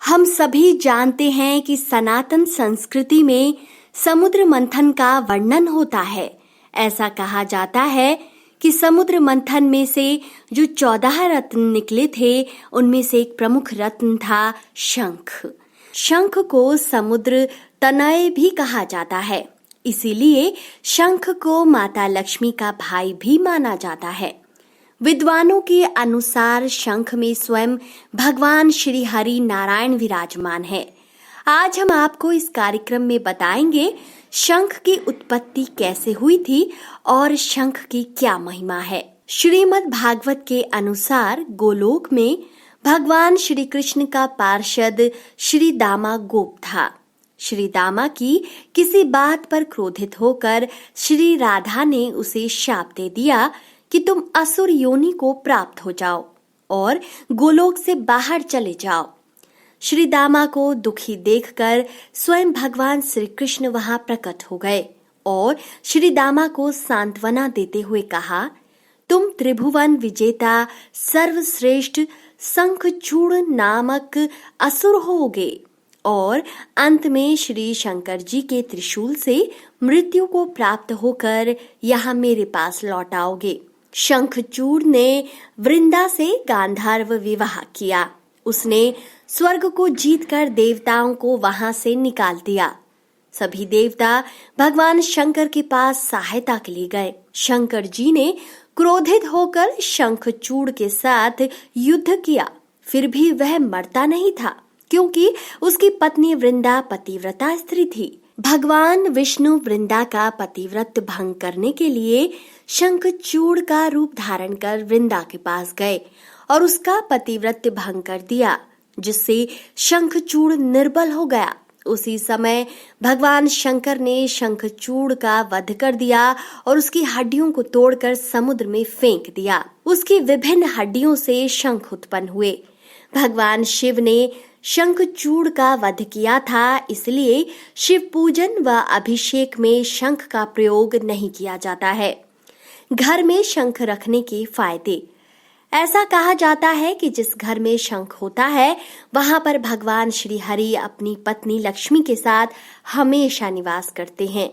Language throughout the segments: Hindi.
हम सभी जानते हैं कि सनातन संस्कृति में समुद्र मंथन का वर्णन होता है। ऐसा कहा जाता है कि समुद्र मंथन में से जो 14 रत्न निकले थे, उनमें से एक प्रमुख रत्न था शंख। शंख को समुद्र तनय भी कहा जाता है, इसीलिए शंख को माता लक्ष्मी का भाई भी माना जाता है। विद्वानों के अनुसार शंख में स्वयं भगवान श्री हरि नारायण विराजमान है। आज हम आपको इस कार्यक्रम में बताएंगे शंख की उत्पत्ति कैसे हुई थी और शंख की क्या महिमा है। श्रीमद् भागवत के अनुसार गोलोक में भगवान श्री कृष्ण का पार्षद श्री दामा गोप था। श्री दामा की किसी बात पर क्रोधित होकर श्री राधा ने उसे शाप दे दिया कि तुम असुर योनि को प्राप्त हो जाओ और गोलोक से बाहर चले जाओ। श्री दामा को दुखी देखकर स्वयं भगवान श्री कृष्ण वहां प्रकट हो गए और श्री दामा को सांत्वना देते हुए कहा, तुम त्रिभुवन विजेता सर्वश्रेष्ठ शंखचूड़ नामक असुर होगे और अंत में श्री शंकर जी के त्रिशूल से मृत्यु को प्राप्त होकर यहाँ मेरे पास लौट आओगे। शंखचूड़ ने वृंदा से गांधर्व विवाह किया। उसने स्वर्ग को जीतकर देवताओं को वहां से निकाल दिया। सभी देवता भगवान शंकर के पास सहायता के लिए गए। शंकर जी ने क्रोधित होकर शंखचूड़ के साथ युद्ध किया, फिर भी वह मरता नहीं था, क्योंकि उसकी पत्नी वृंदा पतिव्रता स्त्री थी। भगवान विष्णु वृंदा का पतिव्रत भंग करने के लिए शंखचूड़ का रूप धारण कर वृंदा के पास गए और उसका पतिव्रत भंग कर दिया, जिससे शंखचूड़ निर्बल हो गया। उसी समय भगवान शंकर ने शंखचूड़ का वध कर दिया और उसकी हड्डियों को तोड़कर समुद्र में फेंक दिया। उसकी विभिन्न हड्डियों से शंख उत्पन्न हुए। भगवान शिव ने शंखचूड़ का वध किया था, इसलिए शिव पूजन व अभिषेक में शंख का प्रयोग नहीं किया जाता है। घर में शंख रखने के फायदे। ऐसा कहा जाता है कि जिस घर में शंख होता है, वहां पर भगवान श्री हरि अपनी पत्नी लक्ष्मी के साथ हमेशा निवास करते हैं।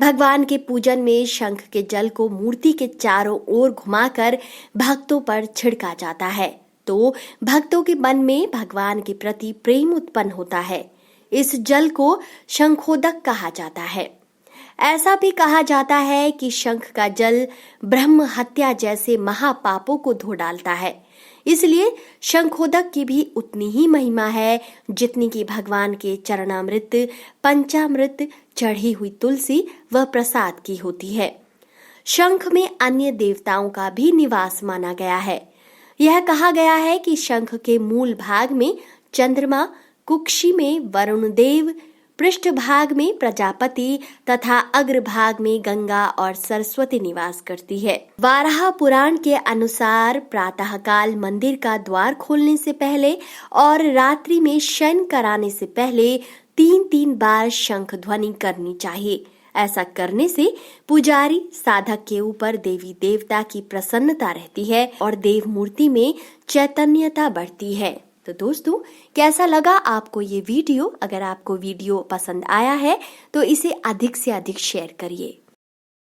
भगवान के पूजन में शंख के जल को मूर्ति के चारों ओर घुमाकर भक्तों पर छिड़का जाता है, तो भक्तों के मन में भगवान के प्रति प्रेम उत्पन्न होता है। इस जल को शंखोदक कहा जाता है। ऐसा भी कहा जाता है कि शंख का जल ब्रह्म हत्या जैसे महापापों को धो डालता है, इसलिए शंखोदक की भी उतनी ही महिमा है जितनी कि भगवान के चरणामृत, पंचामृत, चढ़ी हुई तुलसी व प्रसाद की होती है। शंख में अन्य देवताओं का भी निवास माना गया है। यह कहा गया है कि शंख के मूल भाग में चंद्रमा, कुक्षी में वरुण देव, पृष्ठ भाग में प्रजापति तथा अग्रभाग में गंगा और सरस्वती निवास करती है। वाराह पुराण के अनुसार प्रातःकाल मंदिर का द्वार खोलने से पहले और रात्रि में शयन कराने से पहले 3-3 बार शंख ध्वनि करनी चाहिए। ऐसा करने से पुजारी साधक के ऊपर देवी देवता की प्रसन्नता रहती है और देव मूर्ति में चैतन्यता बढ़ती है। तो दोस्तों, कैसा लगा आपको ये वीडियो? अगर आपको वीडियो पसंद आया है तो इसे अधिक से अधिक शेयर करिए।